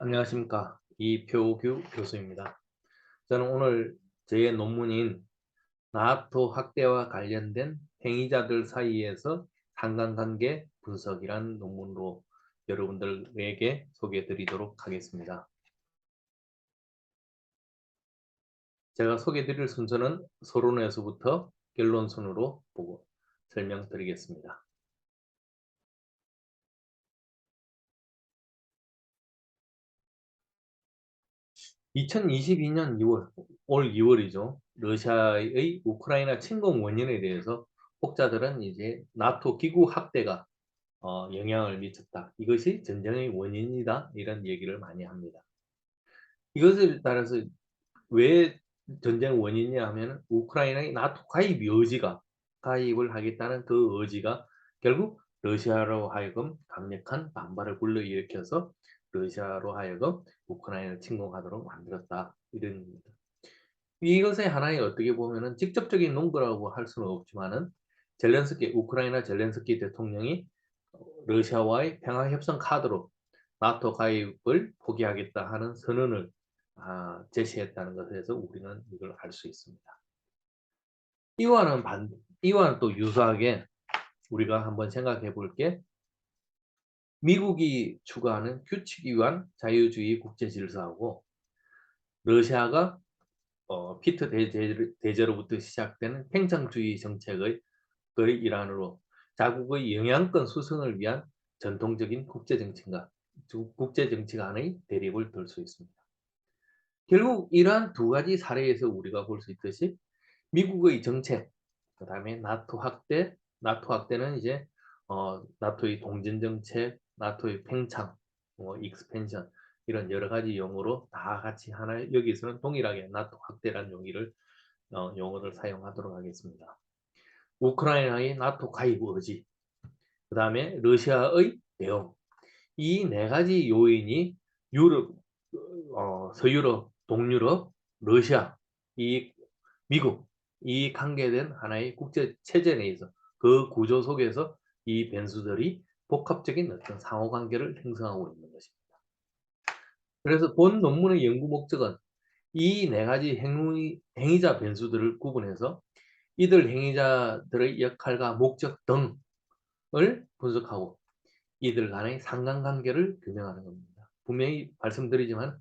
안녕하십니까. 이표규 교수입니다. 저는 오늘 제 논문인 나토 확대와 관련된 행위자들 사이에서 상관관계 분석이란 논문으로 여러분들에게 소개해 드리도록 하겠습니다. 제가 소개해 드릴 순서는 서론에서부터 결론순으로 보고 설명드리겠습니다. 2022년 2월, 올 2월이죠. 러시아의 우크라이나 침공 원인에 대해서 혹자들은 이제 나토 기구 확대가 영향을 미쳤다. 이것이 전쟁의 원인이다. 이런 얘기를 많이 합니다. 이것을 따라서 왜 전쟁 원인이냐 하면 우크라이나의 나토 가입 의지가 가입을 하겠다는 그 의지가 결국 러시아로 하여금 강력한 반발을 불러일으켜서 러시아로 하여금 우크라이나를 침공하도록 만들었다. 이런 겁니다. 이것의 하나의 어떻게 보면은 직접적인 논거라고 할 수는 없지만은 우크라이나 젤렌스키 대통령이 러시아와의 평화협상 카드로 나토 가입을 포기하겠다 하는 선언을 제시했다는 것에서 우리는 이걸 알 수 있습니다. 이와는 또 유사하게 우리가 한번 생각해 볼 게 미국이 추구하는 규칙 위반 자유주의 국제 질서하고 러시아가 피트 대제로부터 시작되는 팽창주의 정책의 일환으로 자국의 영향권 수성을 위한 전통적인 국제 정치 간의 대립을 둘 수 있습니다. 결국 이러한 두 가지 사례에서 우리가 볼 수 있듯이 미국의 정책, 그 다음에 나토 확대는 이제 나토의 동전 정책, 나토의 팽창, 익스펜션 이런 여러 가지 용어로 다 같이 하나 여기서는 동일하게 나토 확대라는 용어를 사용하도록 하겠습니다. 우크라이나의 나토 가입 의지, 그 다음에 러시아의 대응, 이 네 가지 요인이 유럽, 서유럽, 동유럽, 러시아, 이 미국, 이 관계된 하나의 국제 체제 내에서 그 구조 속에서 이 변수들이 복합적인 어떤 상호 관계를 형성하고 있는 것입니다. 그래서 본 논문의 연구 목적은 이 네 가지 행위자 변수들을 구분해서 이들 행위자들의 역할과 목적 등을 분석하고 이들 간의 상관관계를 규명하는 겁니다. 분명히 말씀드리지만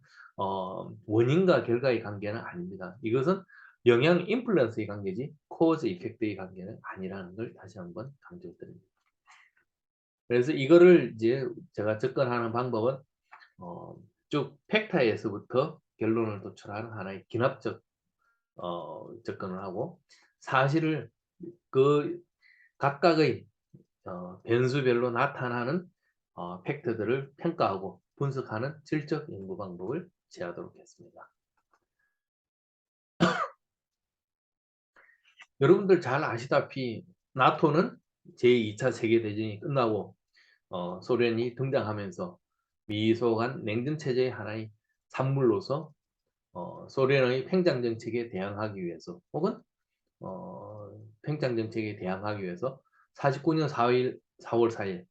원인과 결과의 관계는 아닙니다. 이것은 영향 인플루언스의 관계지 코즈 이펙트의 관계는 아니라는 걸 다시 한번 강조드립니다. 그래서 이거를 이제 제가 접근하는 방법은 쭉 팩타에서부터 결론을 도출하는 하나의 기납적 접근을 하고 사실을 그 각각의 변수별로 나타나는 팩트들을 평가하고 분석하는 질적 연구 방법을 제하도록 했습니다. 여러분들 잘 아시다시피 나토는 제2차 세계대전이 끝나고 소련이 등장하면서 미소 간 냉전체제의 하나의 산물로서 소련의 팽창 정책에 대항하기 위해서 혹은 팽창 정책에 대항하기 위해서 49년 4월 4일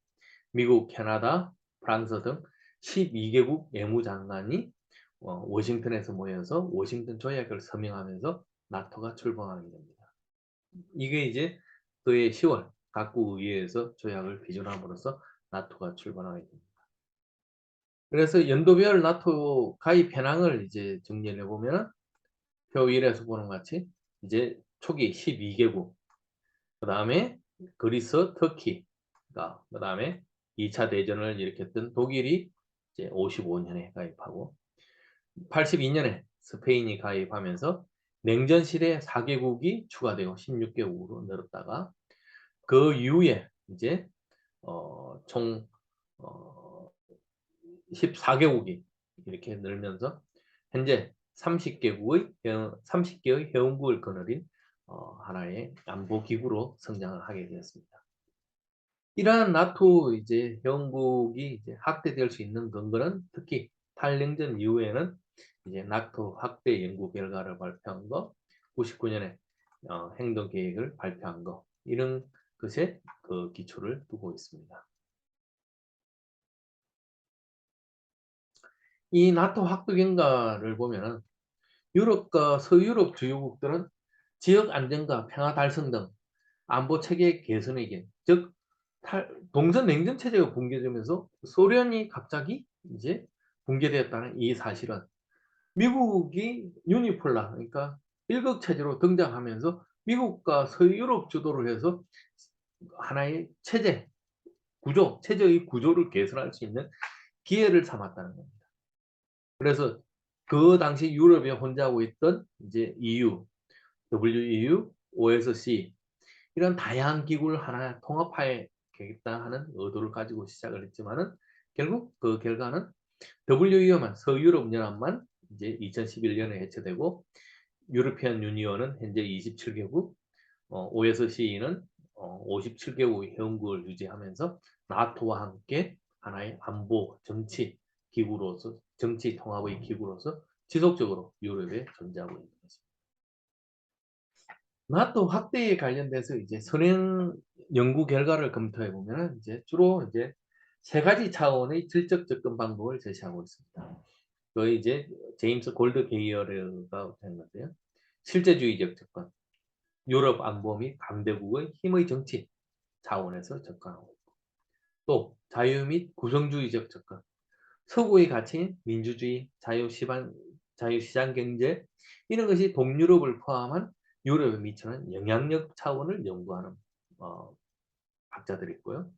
미국, 캐나다, 프랑스 등 12개국 외무장관이 워싱턴에서 모여서 워싱턴 조약을 서명하면서 나토가 출범하게 됩니다. 이게 이제 그해 10월 각국 의회에서 조약을批准함으로써 나토가 출범하게 됩니다. 그래서 연도별 나토 가입 현황을 이제 정리를 해보면 표 1에서 보는 것 같이 이제 초기 12개국, 그 다음에 그리스, 터키가, 그 다음에 2차 대전을 일으켰던 독일이 이제 55년에 가입하고 82년에 스페인이 가입하면서 냉전 시대 4개국이 추가되고 16개국으로 늘었다가 그 이후에 이제 총 14개국이 이렇게 늘면서 현재 30개의 회원국을 거느린 하나의 안보 기구로 성장을 하게 되었습니다. 이러한 나토 이제 회원국이 이제 확대될 수 있는 근거는 특히 탈냉전 이후에는 이제 나토 확대 연구 결과를 발표한 거, 99년에 행동 계획을 발표한 거 이런 것에 그 기초를 두고 있습니다. 이 나토 확대 경과를 보면은 유럽과 서유럽 주요국들은 지역 안정과 평화 달성 등 안보 체계 개선의 길, 즉 동서 냉전 체제가 붕괴되면서 소련이 갑자기 이제 붕괴되었다는 이 사실은 미국이 유니폴라, 그러니까 일극 체제로 등장하면서 미국과 서유럽 주도를 해서 하나의 체제 구조, 체제의 구조를 개선할 수 있는 기회를 삼았다는 겁니다. 그래서 그 당시 유럽에 혼자하고 있던 이제 EU, WEU, OSC 이런 다양한 기구를 하나 통합하겠다 하는 의도를 가지고 시작을 했지만은 결국 그 결과는 WEU만, 서유럽 연합만 이제 2011년에 해체되고 유러피안 유니언은 현재 27개국, OSCE는 57개국의 회원국을 유지하면서 나토와 함께 하나의 안보 정치 기구로서, 정치 통합의 기구로서 지속적으로 유럽에 존재하고 있는 것입니다. 나토 확대에 관련돼서 이제 선행 연구 결과를 검토해 보면 이제 주로 이제 세 가지 차원의 질적 접근 방법을 제시하고 있습니다. 그 이제 제임스 골드 게이어가 된 건데요. 실제주의적 접근, 유럽 안보 및 강대국의 힘의 정치 차원에서 접근하고 있고, 또 자유 및 구성주의적 접근, 서구의 가치인 민주주의, 자유시장 경제 이런 것이 동유럽을 포함한 유럽에 미치는 영향력 차원을 연구하는 학자들이 있고요.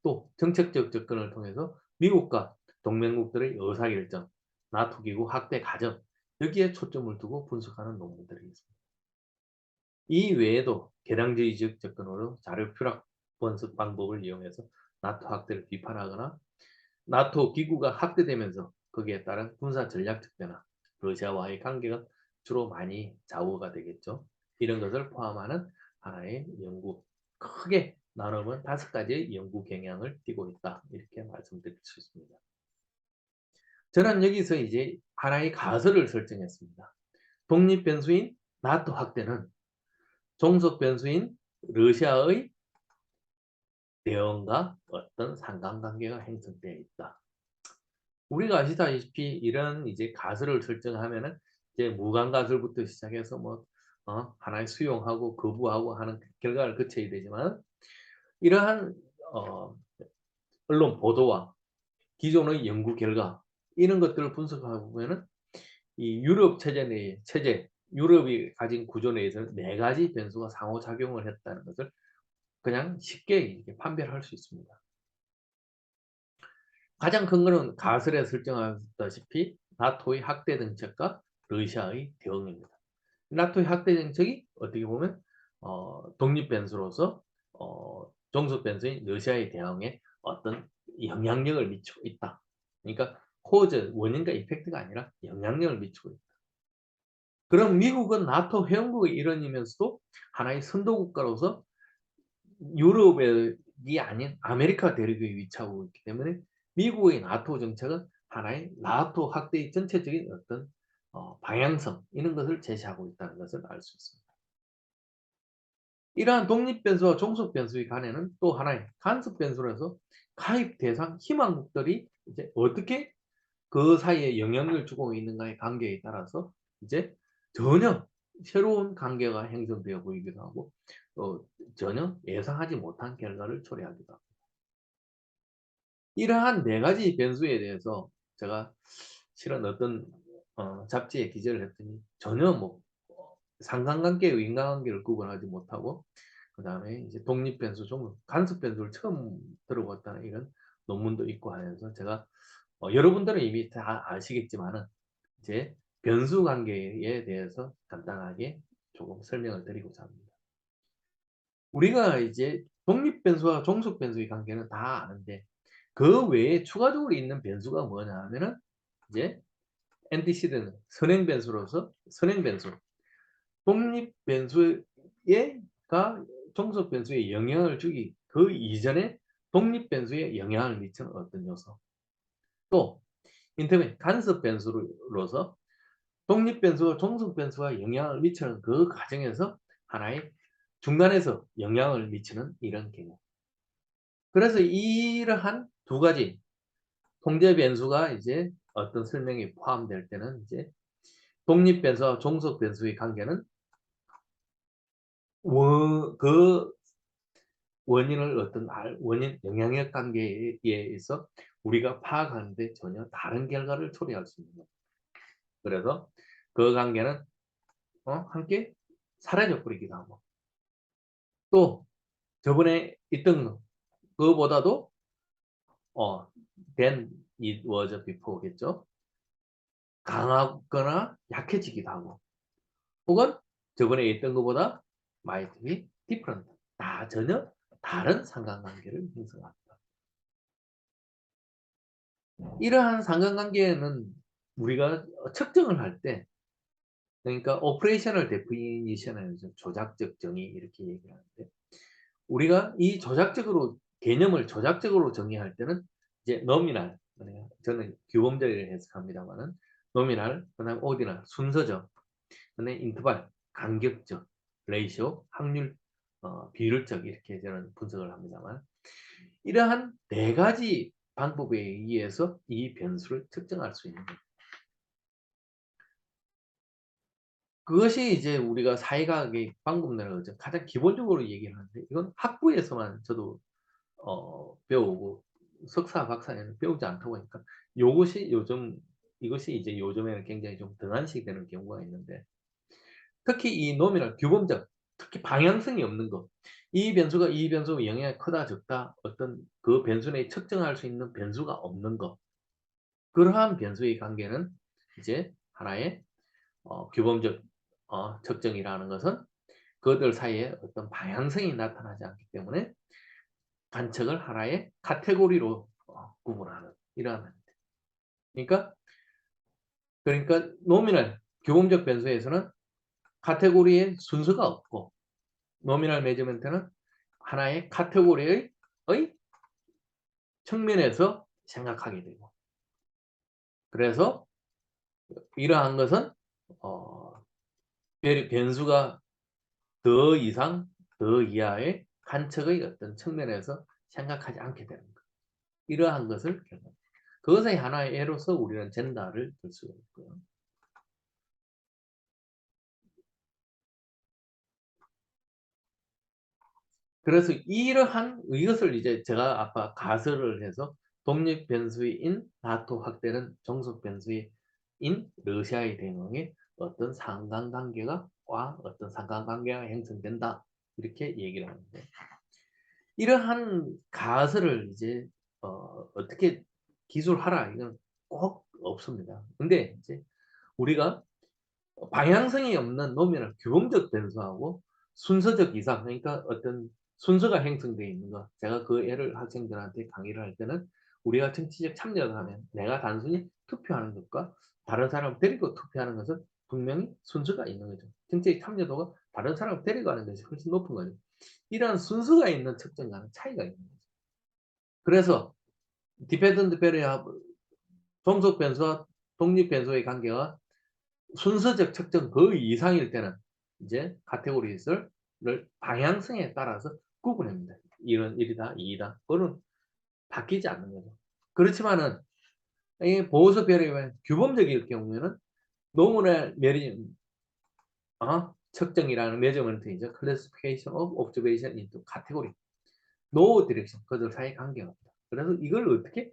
또 정책적 접근을 통해서 미국과 동맹국들의 의사결정, 나토 기구 확대 과정 여기에 초점을 두고 분석하는 논문들이 있습니다. 이 외에도 개량주의적 접근으로 자료 표락 분석 방법을 이용해서 나토 확대를 비판하거나 나토 기구가 확대되면서 거기에 따른 군사 전략적 변화, 러시아와의 관계가 주로 많이 좌우가 되겠죠. 이런 것을 포함하는 하나의 연구, 크게 나누면 5가지의 연구 경향을 띠고 있다. 이렇게 말씀드릴 수 있습니다. 저는 여기서 이제 하나의 가설을 설정했습니다. 독립 변수인 나토 확대는 종속 변수인 러시아의 대응과 어떤 상관관계가 형성되어 있다. 우리가 아시다시피 이런 이제 가설을 설정하면은 이제 무관가설부터 시작해서 뭐 하나의 수용하고 거부하고 하는 결과를 거쳐야 되지만 이러한 어, 언론 보도와 기존의 연구 결과 이런 것들을 분석하고 보면은 이 유럽 체제 유럽이 가진 구조 내에서는 4가지 변수가 상호작용을 했다는 것을 그냥 쉽게 이렇게 판별할 수 있습니다. 가장 큰 거는 가설에 설정하다시피 나토의 확대 정책과 러시아의 대응입니다. 나토의 확대 정책이 어떻게 보면 독립 변수로서 종속 변수인 러시아의 대응에 어떤 영향력을 미치고 있다. 그러니까 코즈, 원인과 이펙트가 아니라 영향력을 미치고 있다. 그럼 미국은 나토 회원국의 일원이면서도 하나의 선도국가로서 유럽이 아닌 아메리카 대륙에 위치하고 있기 때문에 미국의 나토 정책은 하나의 나토 확대의 전체적인 어떤 방향성 이런 것을 제시하고 있다는 것을 알 수 있습니다. 이러한 독립 변수와 종속 변수의 간에는 또 하나의 간섭 변수로서 가입 대상 희망국들이 이제 어떻게 그 사이에 영향을 주고 있는가의 관계에 따라서 이제 전혀 새로운 관계가 형성되어 보이기도 하고 전혀 예상하지 못한 결과를 초래하기도 합니다. 이러한 4가지 변수에 대해서 제가 실은 어떤 잡지에 기재를 했더니 전혀 뭐 상관관계의 인과관계를 구분하지 못하고 그 다음에 이제 독립 변수, 간섭 변수를 처음 들어봤다는 이런 논문도 있고 하면서 제가 여러분들은 이미 다 아시겠지만은 이제 변수 관계에 대해서 간단하게 조금 설명을 드리고자 합니다. 우리가 이제 독립 변수와 종속 변수의 관계는 다 아는데 그 외에 추가적으로 있는 변수가 뭐냐 하면은 이제 NDC는 선행 변수로서 선행 변수, 독립 변수가 종속 변수에 영향을 주기 그 이전에 독립 변수에 영향을 미치는 어떤 요소, 또 인터넷 간섭 변수로서 독립 변수와 종속 변수가 영향을 미치는 그 과정에서 하나의 중간에서 영향을 미치는 이런 경우. 그래서 이러한 2가지 통제 변수가 이제 어떤 설명이 포함될 때는 이제 독립 변수와 종속 변수의 관계는 그 원인을 어떤 원인 영향력 관계에 의해서 우리가 파악하는데 전혀 다른 결과를 초래할 수 있는 거예요. 그래서 그 관계는 함께 사라져 버리기도 하고, 또 저번에 있던 그거보다도 than it was before겠죠. 강하거나 약해지기도 하고, 혹은 저번에 있던 것보다 might be different, 전혀 다른 상관관계를 형성합니다. 이러한 상관관계는 우리가 측정을 할 때, 그러니까 operational definition을 조작적 정의 이렇게 얘기하는데, 우리가 이 조작적으로 개념을 조작적으로 정의할 때는 이제 nominal, 저는 규범적으로 해석합니다만은 nominal, 그다음 ordinal 순서적, 그다음에 interval 간격적, ratio 확률, 비율적 이렇게 저는 분석을 합니다만, 이러한 네 가지 방법에 의해서 이 변수를 측정할 수 있는 거예요. 그것이 이제 우리가 사회과학의 방법론을 가장 기본적으로 얘기를 하는데, 이건 학부에서만 저도 배우고 석사 박사에는 배우지 않다 보니까 이것이 이제 요즘에는 굉장히 좀 등한시되는 경우가 있는데, 특히 이 노미널 규범적, 특히 방향성이 없는 것, 이 변수가 이 변수 영향이 크다 적다, 어떤 그 변수 내에 측정할 수 있는 변수가 없는 것, 그러한 변수의 관계는 이제 하나의 규범적 측정이라는 것은 그들 사이에 어떤 방향성이 나타나지 않기 때문에 관측을 하나의 카테고리로 구분하는 이러한 말입니다. 그러니까 노미널 규범적 변수에서는 카테고리의 순서가 없고, 노미널 메저먼트는 하나의 카테고리의 측면에서 생각하게 되고, 그래서 이러한 것은 변수가 더 이상 더 이하의 관측의 어떤 측면에서 생각하지 않게 되는 것, 이러한 것을 그것의 하나의 예로서 우리는 젠다를 들 수가 있고요. 그래서 이것을 이제 제가 아까 가설을 해서 독립 변수인 나토 확대는 정속 변수인 러시아의 대응에 어떤 상관관계가 형성된다, 이렇게 얘기를 하는데, 이러한 가설을 이제 어떻게 기술하라 이건 꼭 없습니다. 근데 이제 우리가 방향성이 없는 노면을 규범적 변수하고 순서적 이상, 그러니까 어떤 순서가 형성되어 있는 것, 제가 그 예를 학생들한테 강의를 할 때는, 우리가 정치적 참여를 하면 내가 단순히 투표하는 것과 다른 사람을 데리고 투표하는 것은 분명히 순서가 있는 거죠. 정치적 참여도가 다른 사람을 데리고 하는 것이 훨씬 높은 거죠. 이러한 순서가 있는 측정과는 차이가 있는 거죠. 그래서 디펜던트 베리하고 종속 변수와 독립 변수의 관계가 순서적 측정 그 이상일 때는 이제 카테고리를 방향성에 따라서 구분합니다. 이런 1이다, 2이다. 그거는 바뀌지 않는 거죠. 그렇지만은 이 보호서 별의 규범적일 경우에는 노문의 측정이라는 메저먼트이죠. Classification of Observation into Category, No Direction, 그들 사이 관계가 없다. 그래서 이걸 어떻게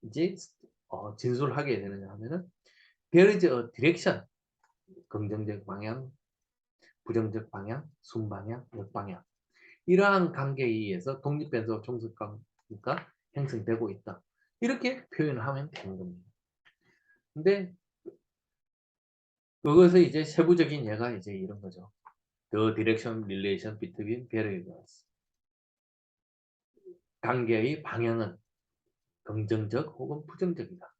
이제 진술하게 되느냐 하면은 there is a direction, 긍정적 방향, 부정적 방향, 순방향, 역방향, 이러한 관계에 의해서 독립변수와 종속관계가 형성되고 있다, 이렇게 표현하면 되는 겁니다. 근데 그것의 이제 세부적인 예가 이제 이런 거죠. The direction relation between variables, 관계의 방향은 긍정적 혹은 부정적이다.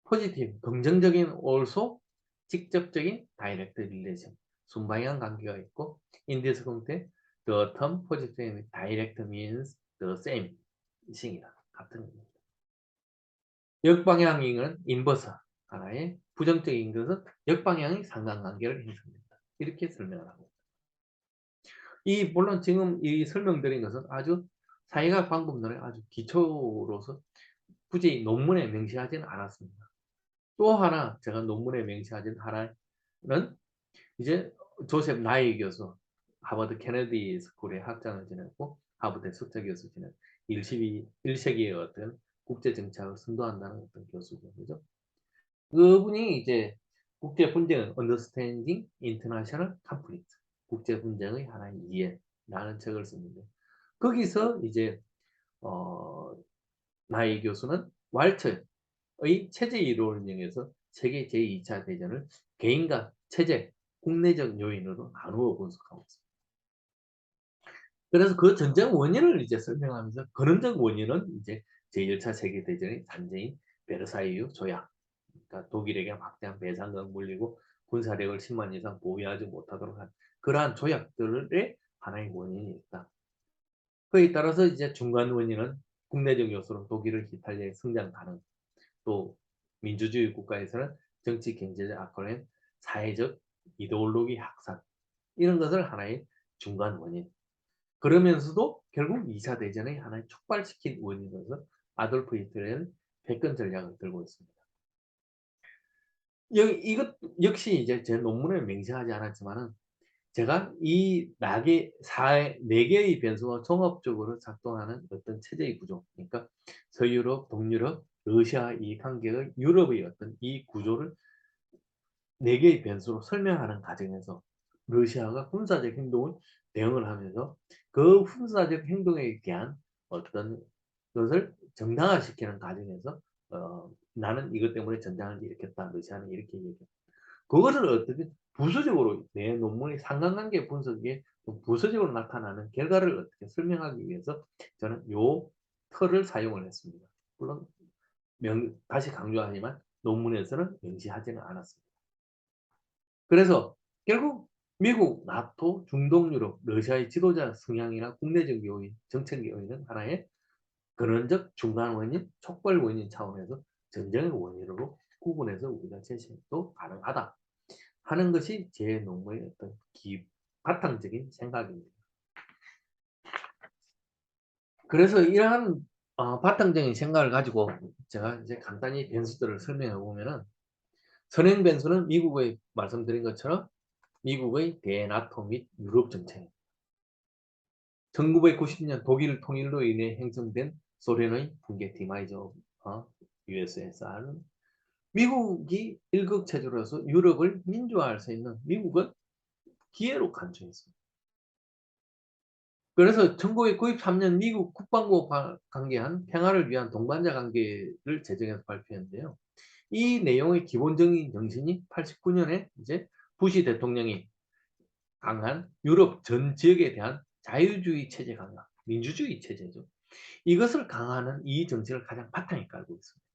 포지티브, 긍정적인 also 직접적인 direct relation, 순방향 관계가 있고, in this context the term positive and direct means the same, 이다, 같은 겁니다. 역방향인 인버스, 하나의 부정적인 것은 역방향의 상관관계를 형성된다, 이렇게 설명을 하고 있습니다. 물론 지금 이 설명드린 것은 아주 사회학 방법론의 아주 기초로서 굳이 논문에 명시하지는 않았습니다. 또 하나 제가 논문에 명시하진 하나는 이제 조셉 나이 교수, 하버드 케네디 스쿨의 학장을 지냈고 하버드 석좌 교수 지낸 1세기의 어떤 국제 정착을 선도한다는 어떤 교수죠. 그죠? 그분이 이제 국제 분쟁은 Understanding International Conflict, 국제 분쟁의 하나의 이해라는 책을 썼는데 거기서 이제 어, 나이 교수는 왈트의 체제 이론을 이용해서 세계 제2차 대전을 개인과 체제, 국내적 요인으로 나누어 분석하고 있습니다. 그래서 그 전쟁 원인을 이제 설명하면서 근원적 원인은 이제 제1차 세계대전의 잔재인 베르사유 조약, 그러니까 독일에게 막대한 배상금 물리고 군사력을 10만 이상 보유하지 못하도록 한 그러한 조약들의 하나의 원인이 있다. 그에 따라서 이제 중간 원인은 국내적 요소로 독일의 이탈리아의 성장 가능, 또 민주주의 국가에서는 정치 경제적 악화로 사회적 이데올로기 확산, 이런 것을 하나의 중간 원인. 그러면서도 결국 2차 대전의 하나의 촉발시킨 원인으로서 아돌프 히틀러는 패권 전략을 들고 있습니다. 이것 역시 이제 제 논문에 명시하지 않았지만은 제가 이 네 개의 변수가 종합적으로 작동하는 어떤 체제의 구조, 그러니까 서유럽, 동유럽, 러시아 이 관계의 유럽의 어떤 이 구조를 네 개의 변수로 설명하는 과정에서 러시아가 군사적 행동을 대응을 하면서 그 군사적 행동에 대한 어떤 것을 정당화시키는 과정에서 나는 이것 때문에 전쟁을 일으켰다. 러시아는 이렇게 얘기했다. 그것을 어떻게 부수적으로 내 논문의 상관관계 분석에 부수적으로 나타나는 결과를 어떻게 설명하기 위해서 저는 요 틀을 사용을 했습니다. 물론 다시 강조하지만 논문에서는 명시하지는 않았습니다. 그래서 결국 미국, 나토, 중동 유럽, 러시아의 지도자 성향이나 국내적 요인, 정책 요인은 하나의 근원적 중간 원인, 촉발 원인 차원에서 전쟁의 원인으로 구분해서 우리가 제시도 가능하다 하는 것이 제 논문의 어떤 바탕적인 생각입니다. 그래서 이러한 바탕적인 생각을 가지고 제가 이제 간단히 변수들을 설명해 보면은 선행 변수는 미국의 말씀드린 것처럼 미국의 대나토 및 유럽 정책, 1990년 독일 통일로 인해 형성된 소련의 붕괴 디마이즈 오브 USSR은 미국이 일극 체제로서 유럽을 민주화할 수 있는 미국은 기회로 간주했습니다. 그래서 1993년 미국 국방부 관계한 평화를 위한 동반자 관계를 제정해서 발표했는데요. 이 내용의 기본적인 정신이 89년에 이제 부시 대통령이 강한 유럽 전 지역에 대한 자유주의 체제 강화, 민주주의 체제죠. 이것을 강화하는 이 정책을 가장 바탕에 깔고 있습니다.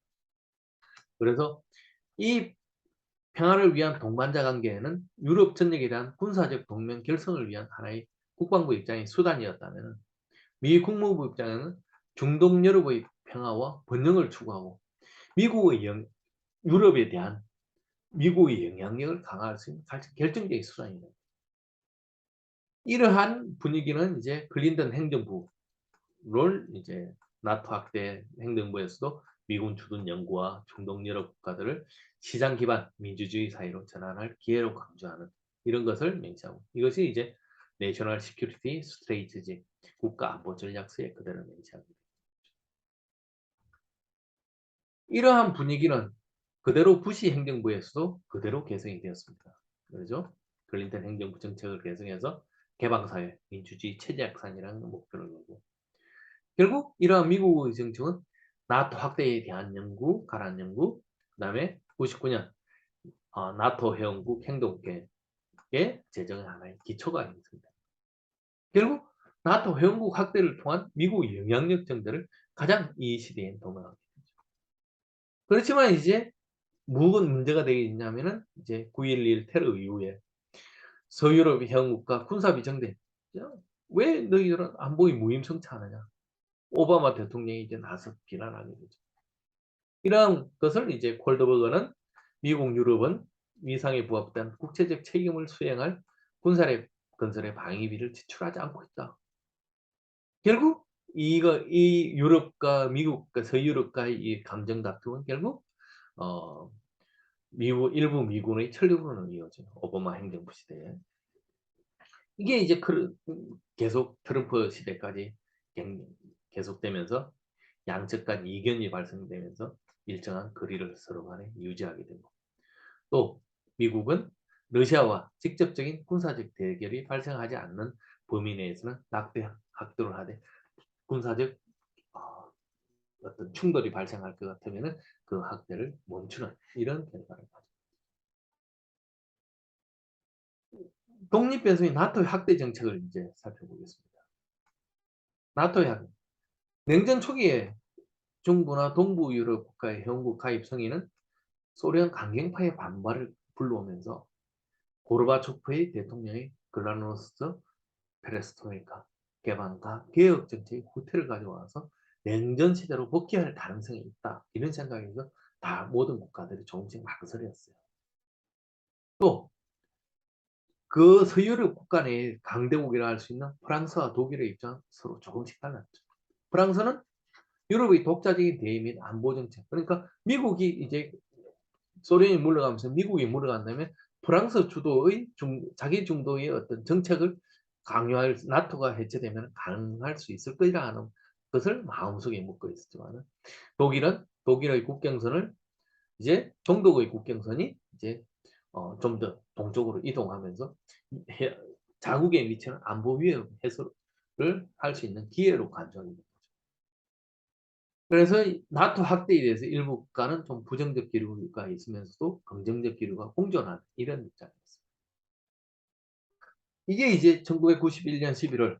그래서 이 평화를 위한 동반자 관계에는 유럽 전역에 대한 군사적 동맹 결성을 위한 하나의 국방부 입장의 수단이었다면 미 국무부 입장에는 중동 유럽의 평화와 번영을 추구하고 미국의 유럽에 대한 미국의 영향력을 강화할 수 있는 결정적인 수단입니다. 이러한 분위기는 이제 클린턴 행정부를 이제 나토 확대 행정부에서도 미군 주둔 연구와 중동 여러 국가들을 시장 기반 민주주의 사회로 전환할 기회로 강조하는 이런 것을 명시하고 이것이 이제 내셔널 시큐리티 스트레이트지 국가 안보 전략서에 그대로 명시합니다. 이러한 분위기는 그대로 부시 행정부에서도 그대로 개성이 되었습니다. 그렇죠? 클린턴 행정부 정책을 개성해서 개방사회, 민주주의 체제 확산이라는 목표를 두고 결국 이러한 미국의 정책은 나토 확대에 대한 연구, 가란 연구, 그 다음에 99년 나토 회원국 행동계획의 제정의 하나의 기초가 있습니다. 결국 나토 회원국 확대를 통한 미국의 영향력 정도를 가장 이 시대에 도모하게 되죠. 그렇지만 이제 무슨 문제가 되겠냐면은 이제 9.11 테러 이후에 서유럽 회원국과 군사비 정대 왜 너희들은 안보의 무임승차하느냐 오바마 대통령이 이제 나서 비난하게 되죠. 이러한 것을 이제 콜드버거는 미국 유럽은 위상에 부합된 국제적 책임을 수행할 군사력 건설의 방위비를 지출하지 않고 있다. 결국 이 유럽과 미국과 서유럽과의 이 감정 다툼은 결국 어 일부 미군의 철류로는 이어져요. 오바마 행정부 시대에. 이게 이제 계속 트럼프 시대까지 계속되면서 양측 간 이견이 발생되면서 일정한 거리를 서로 간에 유지하게 되고, 또 미국은 러시아와 직접적인 군사적 대결이 발생하지 않는 범위 내에서는 낙대 학도를 하되, 군사적 어, 어떤 충돌이 발생할 것 같으면은 그 학대를 멈추는 이런 결과를 가져. 독립변수인 나토의 학대 정책을 이제 살펴보겠습니다. 나토의 학대. 냉전 초기에 중부나 동부 유럽 국가의 회원국 가입 승인은 소련 강경파의 반발을 불러오면서 고르바초프의 대통령의 글라노스트 페레스트로이카 개방과 개혁 정책의 후퇴를 가져와서 냉전 시대로 복귀할 가능성이 있다. 이런 생각에서 다 모든 국가들이 조금씩 망설였어요. 또 그 서유럽 국가 내에 강대국이라 할 수 있는 프랑스와 독일의 입장은 서로 조금씩 달랐죠. 프랑스는 유럽의 독자적인 대의 및 안보 정책, 그러니까 미국이 이제 소련이 물러가면서 미국이 물러간 다음에 프랑스 주도의 자기 중도의 어떤 정책을 강요할, 나토가 해체되면 가능할 수 있을 거라는 것을 마음속에 묻고 있었지만, 독일의 국경선을 이제 동독의 국경선이 이제 좀 더 동쪽으로 이동하면서 자국에 미치는 안보 위협 해소를 할 수 있는 기회로 간주하게 됩니다. 그래서 나토 확대에 대해서 일부 국가는 좀 부정적 기류가 있으면서도 긍정적 기류가 공존하는 이런 입장이었습니다. 이게 이제 1991년 11월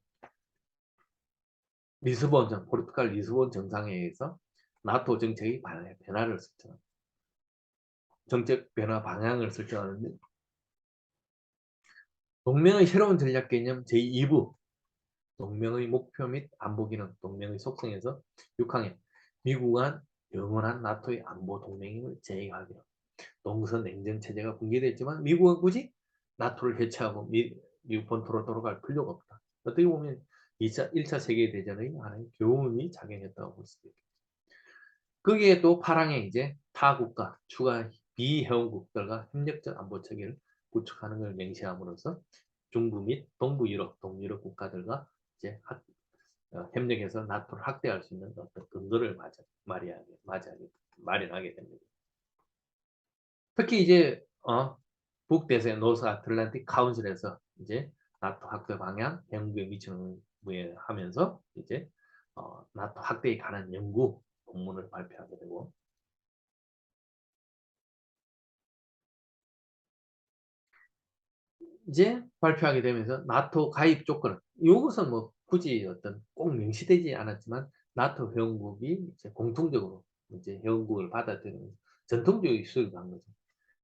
포르투갈 리스본 정상회의에서 나토 정책의 변화를 설정합니다. 정책 변화 방향을 설정하는데, 동맹의 새로운 전략 개념 제2부 동맹의 목표 및 안보 기능, 동맹의 속성에서 6항에 미국은 영원한 나토의 안보 동맹임을 제의하기로, 동서 냉전 체제가 붕괴됐지만 미국은 굳이 나토를 해체하고 미국 본토로 돌아갈 필요가 없다. 어떻게 보면 1차 세계대전의 하나의 교훈이 작용했다고 볼 수도 있겠죠. 거기에 또 파랑에 이제 타국가, 추가 비회원국들과 협력적 안보 체계를 구축하는 걸 명시함으로써 중부 및 동부 유럽, 동유럽 국가들과 이제 협력해서 나토를 확대할 수 있는 어떤 근거를 마련하게 됩니다. 특히 이제 북대서양 노스 아틀란틱 카운슬에서 이제 나토 확대 방향, 영국에 미치는 무에 하면서 이제 나토 확대에 관한 연구 논문을 발표하게 되고, 이제 발표하게 되면서 나토 가입 조건은, 이것은 뭐 굳이 어떤 꼭 명시되지 않았지만 나토 회원국이 이제 공통적으로 이제 회원국을 받아들이는 전통적인 수립한 거죠.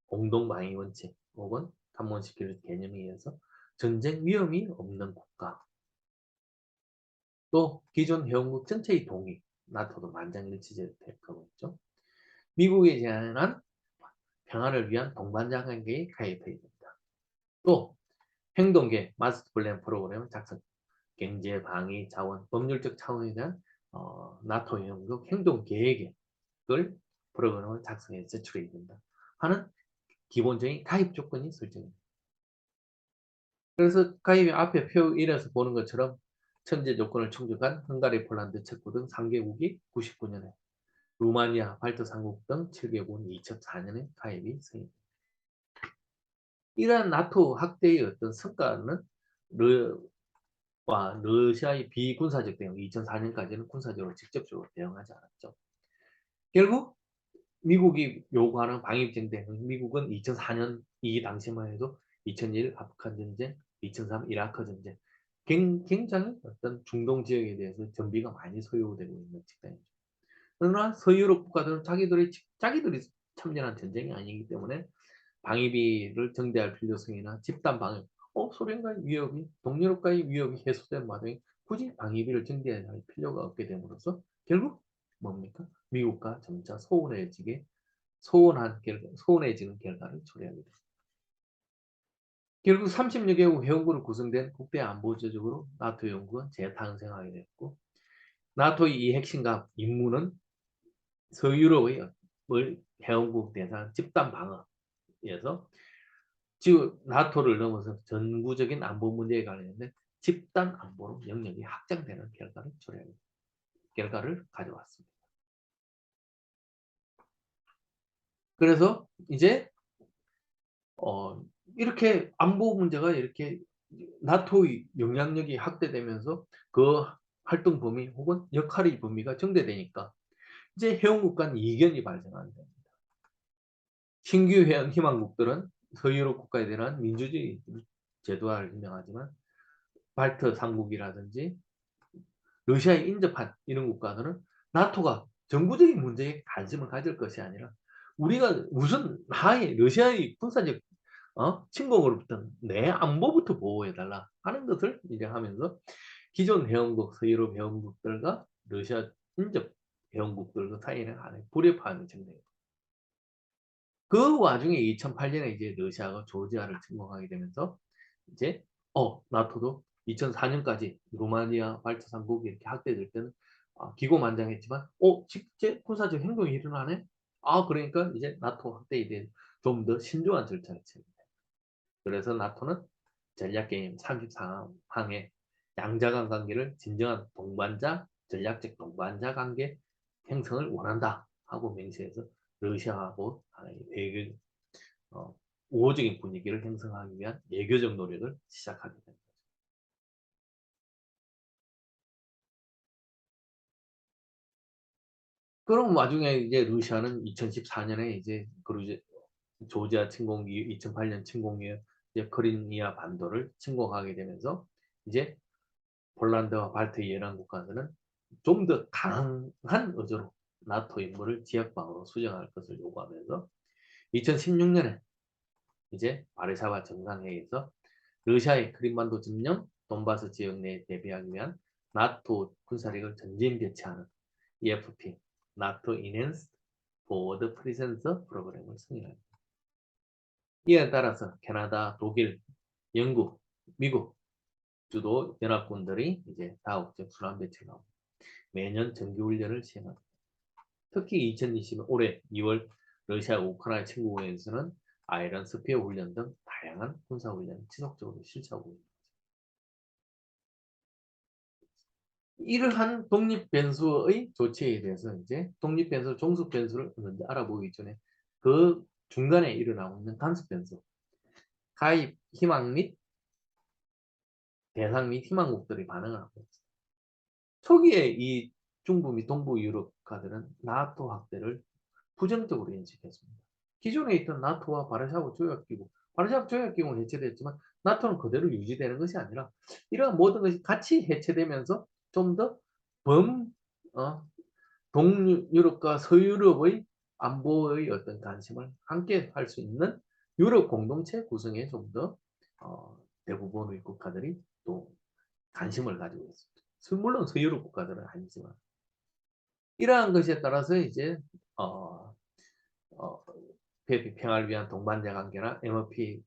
공동 방위 원칙 혹은 탐문시킬 개념에 의해서 전쟁 위험이 없는 국가, 또 기존 회원국 전체의 동의, 나토도 만장일치제로 택하고 있죠. 미국에 제안한 평화를 위한 동반자관계에 가입해야 됩니다. 또 행동계 마스터 플랜 프로그램 작성, 경제, 방위, 자원, 법률적 차원에 대한 나토 회원국 행동 계획을 프로그램을 작성해 제출해야 된다 하는 기본적인 가입 조건이 설정됩니다. 그래서 가입의 앞에 표 1에서 보는 것처럼 천재 조건을 충족한 헝가리, 폴란드, 체코 등 3개국이 99년에, 루마니아, 발트 3국 등 7개국은 2004년에 가입이 승인됩니다. 이러한 나토 확대의 어떤 성과는 러시아의 비군사적 대응, 2004년까지는 군사적으로 직접적으로 대응하지 않았죠. 결국 미국이 요구하는 방위비전 대응, 미국은 2004년 이 당시만 해도 2001 아프간 전쟁, 2003 이라크 전쟁, 굉장히 어떤 중동 지역에 대해서 전비가 많이 소요되고 있는 직장이죠. 그러나 서유럽 국가들은 자기들이 참전한 전쟁이 아니기 때문에 방위비를 정대할 필요성이나 집단 방위, 소련과의 위협이, 동유럽과의 위협이 해소된 마당에 굳이 방위비를 정대할 필요가 없게 됨으로써 결국 뭡니까? 미국과 점차 소원해지는 결과를 초래하게 됩니다. 결국 30여 개국 회원국으로 구성된 국대안보제적으로 나토 연구가 재탄생하게 됐고, 나토의 이 핵심과 임무는 서유럽의 해원국 대상 집단 방어에서 지금 나토를 넘어서 전구적인 안보 문제에 관련된 집단 안보로 영역이 확장되는 결과를 가져왔습니다. 그래서 이제 이렇게 안보 문제가 이렇게 나토의 영향력이 확대되면서 그 활동 범위 혹은 역할의 범위가 정대되니까 이제 회원국 간 이견이 발생하게 됩니다. 신규 회원 희망국들은 서유럽 국가에 대한 민주주의 제도화를 인정하지만 발트 3국이라든지 러시아에 인접한 이런 국가들은 나토가 정부적인 문제에 관심을 가질 것이 아니라 우리가 무슨 러시아의 군사적 침공으로부터 내 안보부터 보호해달라 하는 것을 이제 하면서 기존 회원국, 서유럽 회원국들과 러시아 인접 회원국들 사이에는 불협화음이 증대해요. 그 와중에 2008년에 이제 러시아가 조지아를 침공하게 되면서 이제 나토도 2004년까지 루마니아, 발트 3국이 이렇게 확대될 때는 기고만장했지만 실제 군사적 행동이 일어나네? 그러니까 이제 나토 확대에 대해 좀 더 신중한 절차를 취합니다. 그래서 나토는 전략게임 34항의 양자간 관계를 진정한 동반자, 전략적 동반자 관계 형성을 원한다 하고 맹세해서 러시아하고 외교 우호적인 분위기를 형성하기 위한 외교적 노력을 시작하게 됩니다. 그런 와중에 이제 러시아는 2014년에 이제 조지아 침공 이후 2008년 침공 이후 이제 크리미아 반도를 침공하게 되면서 이제 폴란드와 발트 연안 국가들은 좀 더 강한 의지로 나토 임무를 지역방어로 수정할 것을 요구하면서 2016년에 이제 바르샤바 정상회의에서 러시아의 크림반도 점령, 돈바스 지역 내에 대비하기 위한 나토 군사력을 전진 배치하는 EFP, 나토 Enhanced Forward Presence 프로그램을 승인합니다. 이에 따라서 캐나다, 독일, 영국, 미국 주도 연합군들이 이제 다국적 순환 배치가 매년 정기훈련을 시행합니다. 특히 2020년 올해 2월 러시아 우크라이나 침공에서는 아이런 스피어 훈련 등 다양한 군사훈련을 지속적으로 실시하고 있습니다. 이러한 독립변수의 조치에 대해서 이제 독립변수, 종속변수를 먼저 알아보기 전에 그 중간에 일어나고 있는 간섭변수, 가입 희망 및 대상 및 희망국들이 반응을 하고 있습니다. 초기에 이 중부 및 동부 유럽가들은 나토 확대를 부정적으로 인식했습니다. 기존에 있던 나토와 바르샤바 조약기구는 해체됐지만 나토는 그대로 유지되는 것이 아니라 이러한 모든 것이 같이 해체되면서 좀 더 동유럽과 서유럽의 안보의 어떤 관심을 함께 할 수 있는 유럽 공동체 구성에 좀 더 대부분의 국가들이 또 관심을 가지고 있습니다. 물론 서유럽 국가들은 아니지만 이러한 것에 따라서 이제 어, 어, 평화를 위한 동반자 관계나 MOP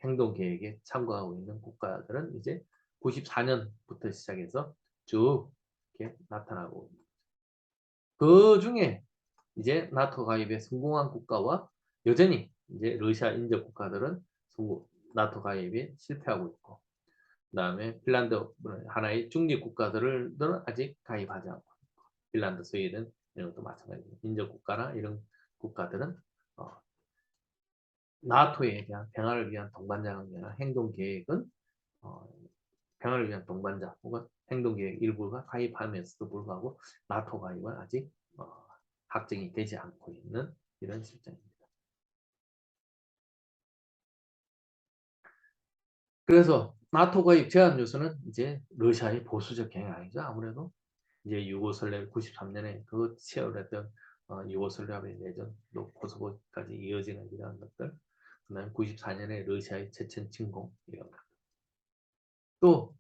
행동 계획에 참고하고 있는 국가들은 이제 94년부터 시작해서 쭉 이렇게 나타나고 있습니다. 그 중에 이제 나토 가입에 성공한 국가와 여전히 이제 러시아 인접 국가들은 나토 가입에 실패하고 있고, 그다음에 핀란드 하나의 중립 국가들은 아직 가입하지 않고 있고, 핀란드, 스웨덴 이런 것도 마찬가지입니다. 인접 국가나 이런 국가들은 나토에 대한 평화를 위한 동반자 관계나 행동 계획은 평화를 위한 동반자 혹은 행동 계획 일부가 가입하면서도 불구하고 나토 가입은 아직 확정이 되지 않고 있는 이런 실정입니다. 그래서 나토 가입 제한 요소는 이제 러시아의 보수적 경향이죠. 아무래도 이제 유고슬라비아 93년에 그 치열했던 유고슬라비아 내전 또 코소보까지 이어지는 이러한 것들, 그다음에 94년에 러시아의 체첸 침공 이런 것. 또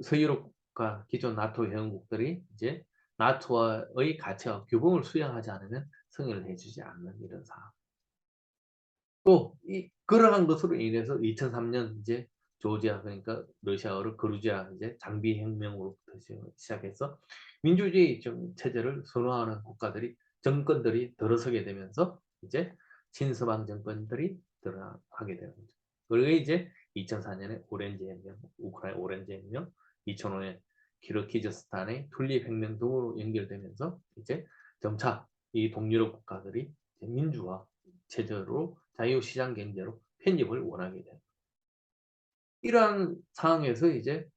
서유럽과 기존 나토 회원국들이 이제 나토와의 가치와 규범을 수용하지 않으면 승인을 해주지 않는 이런 상황. 또 그러한 것으로 인해서 2003년 이제 조지아 그러니까 러시아어로 그루지아 이제 장비 혁명으로부터 시작해서 민주주의 좀 체제를 선호하는 국가들이 정권들이 들어서게 되면서 이제 친서방 정권들이 들어가게 되는 거죠. 그리고 이제 2004년에 오렌지 혁명, 우크라이나 오렌지 혁명, 2005년 키르기즈스탄의 툴립 혁명 등으로 연결되면서 이제 점차 이 동유럽 국가들이 민주화 체제로 자유시장 경제로 편입을 원하게 됩니다. 이러한 상황에서 이제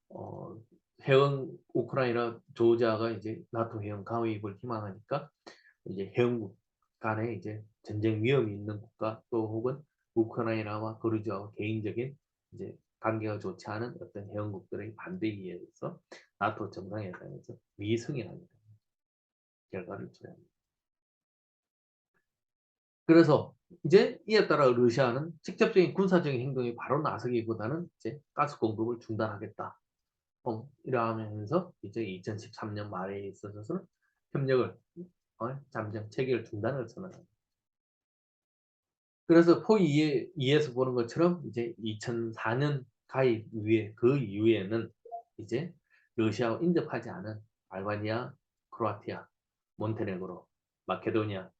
어, 해운 우크라이나 조지아가 이제 나토 회원 가입을 희망하니까 이제 회원국 간에 이제 전쟁 위험이 있는 국가 또 혹은 우크라이나와 그루지아와 개인적인 이제 관계가 좋지 않은 어떤 회원국들의 반대에 의해서 나토 정상회담에서 미승인하게 됩니다. 결과를 초래합니다. 그래서 이제 이에 따라 러시아는 직접적인 군사적인 행동에 바로 나서기보다는 이제 가스 공급을 중단하겠다. 이러면서 이제 2013년 말에 있어서는 협력을 잠정 체결 중단을 선언합니다. 그래서 포 2에서 보는 것처럼 이제 2004년 가입 이후에 그 이후에는 이제 러시아와 인접하지 않은 알바니아, 크로아티아, 몬테네그로, 마케도니아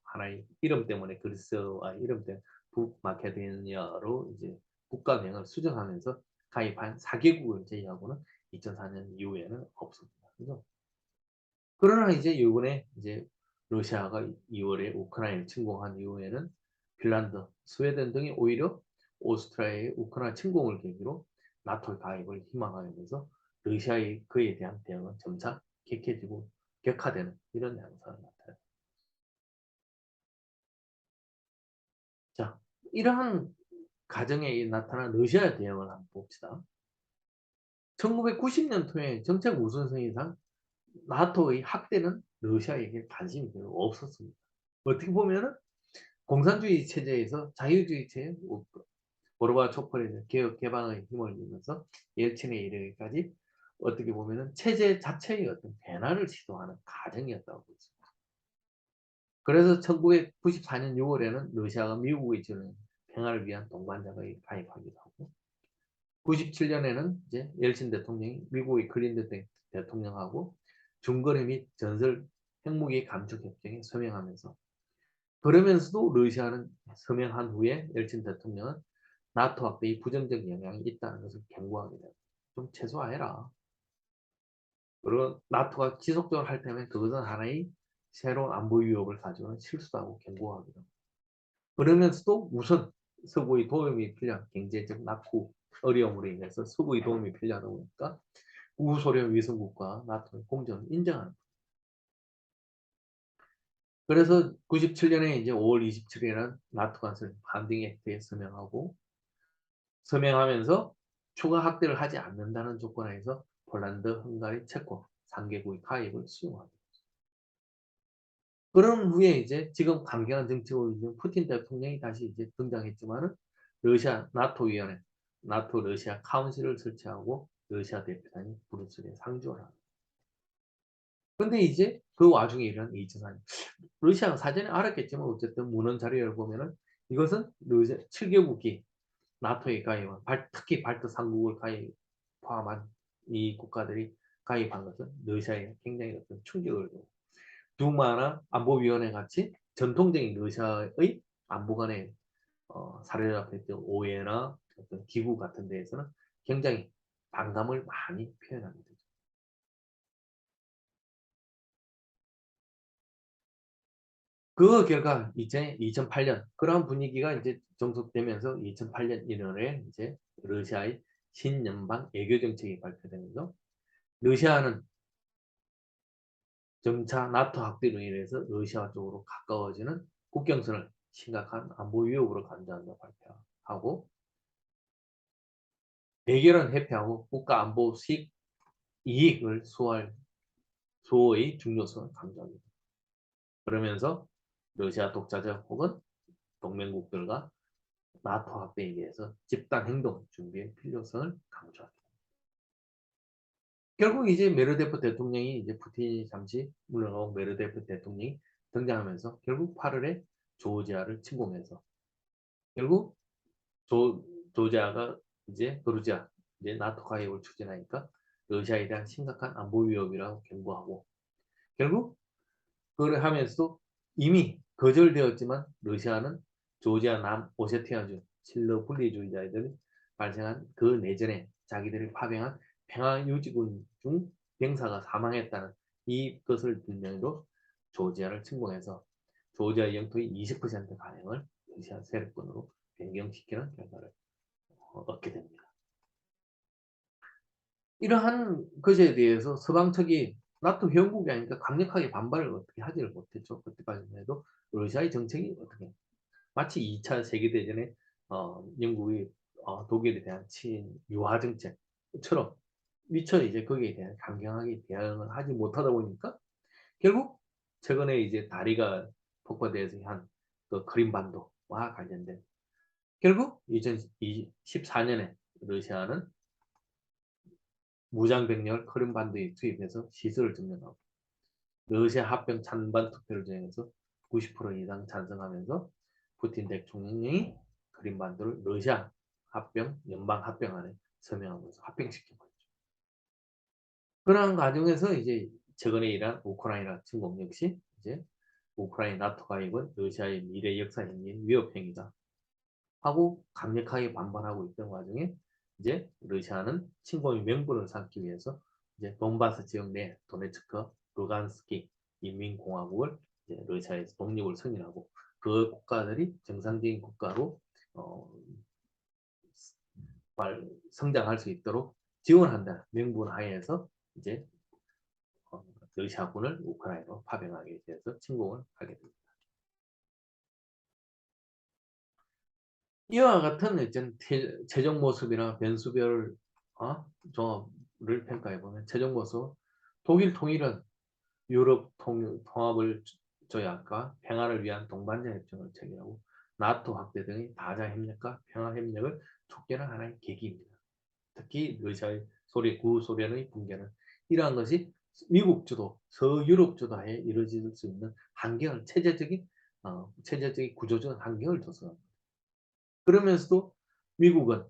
하나의 이름 때문에 그리스와 이름 때문에 북마케도니아로 이제 국가명을 수정하면서 가입한 4개국을 제외하고는 2004년 이후에는 없습니다. 그죠? 그러나 이제 이번에 이제 러시아가 2월에 우크라이나를 침공한 이후에는 핀란드, 스웨덴 등이 오히려 오스트리아의 우크라이나 침공을 계기로 나토 가입을 희망하면서 러시아의 그에 대한 대응은 점차 격해지고 격화되는 이런 양상을 나타냅니다. 자, 이러한 가정에 나타난 러시아의 대응을 한번 봅시다. 1990년도에 정책 우선성의상 나토의 확대는 러시아에게 관심이 별로 없었습니다. 어떻게 보면은 공산주의 체제에서 자유주의 체제, 고르바초프의 개혁 개방의 힘을 이면서 옐친에 이르기까지 어떻게 보면은 체제 자체의 어떤 변화를 시도하는 과정이었다고 보습니다. 그래서 1994년 6월에는 러시아가 미국의 저는 평화를 위한 동반자가 가입하기도 하고 97년에는 이제 옐친 대통령이 미국의 클린턴 대통령하고 중거리 및 전설 핵무기 감축 협정에 서명하면서 그러면서도 러시아는 서명한 후에 옐친 대통령은 나토 확대의 부정적 영향이 있다는 것을 경고하게 됩니다. 좀 최소화해라. 그리고 나토가 지속적으로 할 때면 그것은 하나의 새로운 안보 위협을 가져오는 실수다고 경고하기도 합니다. 그러면서도 우선 서구의 도움이 필요한 경제적 낙후 어려움으로 인해서 서구의 도움이 필요하다 보니까 우소련 위성국과 나토의 공정을 인정하는. 그래서 97년에 이제 5월 27일에는 나토 간설 반딩 액트에 서명하고 서명하면서 추가 확대를 하지 않는다는 조건하에서 폴란드, 헝가리, 체코 3개국의 가입을 수용합니다. 그런 후에 이제 지금 강경한 정책을 이룬 푸틴 대통령이 다시 이제 등장했지만은 러시아 나토 위원회, 나토 러시아 카운실을 설치하고 러시아 대표단이 브뤼셀에 상주를 합니다. 근데 이제 그 와중에 일어난 2004년 러시아가 사전에 알았겠지만 어쨌든 문헌 자료를 보면은 이것은 러시아 7개국이 나토에 가입한 특히 발트 3국을 포함한 이 국가들이 가입한 것은 러시아에 굉장히 어떤 충격을 주고 두마나 안보위원회 같이 전통적인 러시아의 안보 간의 사로잡혔던 오해나 어떤 기구 같은 데에서는 굉장히 반감을 많이 표현합니다. 그 결과 이제 2008년 그러한 분위기가 이제 종속되면서 2008년 1월에 이제 러시아의 신연방 애교 정책이 발표되면서 러시아는 점차 나토 확대로 인해서 러시아 쪽으로 가까워지는 국경선을 심각한 안보 위협으로 간주한다고 발표하고 대결은 회피하고 국가 안보 수익 이익을 수호할 수호의 중요성을 강조합니다. 그러면서 러시아 독자적 혹은 동맹국들과 나토 확대에 대해서 집단 행동 준비의 필요성을 강조합니다. 결국 이제 메르데프 대통령이 이제 푸틴이 잠시 물러가고 메르데프 대통령이 등장하면서 결국 8월에 조지아를 침공해서 결국 조지아가 이제 조지아 이제 나토 가입을 추진하니까 러시아에 대한 심각한 안보 위협이라고 경고하고 결국 그걸 하면서도 이미 거절되었지만 러시아는 조지아 남오세티아주 친러 분리주의자들이 발생한 그 내전에 자기들이 파병한 평화유지군 중 병사가 사망했다는 이것을 빌미로 조지아를 침공해서 조지아 영토의 20%가량을 러시아 세력군으로 변경시키는 결과를 얻게 됩니다. 이러한 것에 대해서 서방 측이 나토 회원국이 아니니까 강력하게 반발을 어떻게 하지를 못했죠. 그때까지만 해도 러시아의 정책이 어떻게 마치 2차 세계대전에 영국이 독일에 대한 유화 정책처럼 미처 이제 거기에 대한 강경하게 대응을 하지 못하다 보니까 결국 최근에 이제 다리가 폭파돼서 한그 크림반도와 관련된 결국 2014년에 러시아는 무장병력을 크림반도에 투입해서 시설을 점령하고 러시아 합병 찬반 투표를 진행해서 90% 이상 찬성하면서 푸틴 대통령이 크림반도를 러시아 합병, 연방 합병 안에 서명하면서 합병시켜버렸죠. 그러한 과정에서 이제 최근에 일한 우크라이나 침공 역시 이제 우크라이나 나토 가입은 러시아의 미래 역사 행위인 위협 행위다 하고 강력하게 반발하고 있던 와중에 이제 러시아는 침공의 명분을 삼기 위해서 이제 돈바스 지역 내 도네츠크, 루간스키 인민공화국을 이제 러시아에서 독립을 승인하고 그 국가들이 정상적인 국가로 어, 성장할 수 있도록 지원한다는 명분 하에서 이제 러시아군을 우크라이나로 파병하게 돼서 침공을 하게 됩니다. 이와 같은 이제 최종 모습이나 변수별 조합을 평가해보면 최종 모습 독일 통일은 유럽 통합을 조약과 평화를 위한 동반자 협정을 체결하고 나토 확대 등의 다자 협력과 평화 협력을 촉진한 하나의 계기입니다. 특히 러시아의 구소련의 붕괴는 이러한 것이 미국 주도, 서유럽 주도하에 이루어질 수 있는 환경을 체제적인 구조적인 환경을 조성합니다. 그러면서도 미국은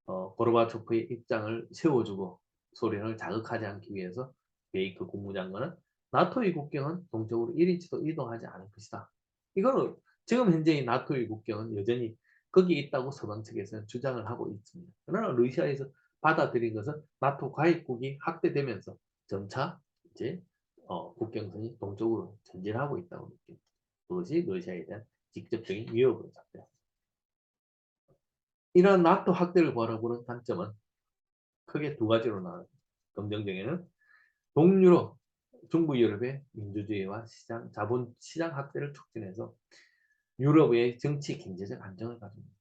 고르바초프의 입장을 세워주고 소련을 자극하지 않기 위해서 베이크 국무장관은 나토의 국경은 동쪽으로 1인치도 이동하지 않을 것이다. 이거는 지금 현재의 나토의 국경은 여전히 거기 있다고 서방 측에서는 주장을 하고 있습니다. 그러나 러시아에서 받아들인 것은 나토 가입국이 확대되면서 점차 이제 국경선이 동쪽으로 전진하고 있다고 느낍니다. 그것이 러시아에 대한 직접적인 위협으로 작용합니다. 이러한 나토 확대를 바라보는 관점은 크게 두 가지로 나눠요. 긍정적에는 동유럽, 중부 유럽의 민주주의와 자본 시장 확대를 촉진해서 유럽의 정치 경제적 안정을 가져옵니다.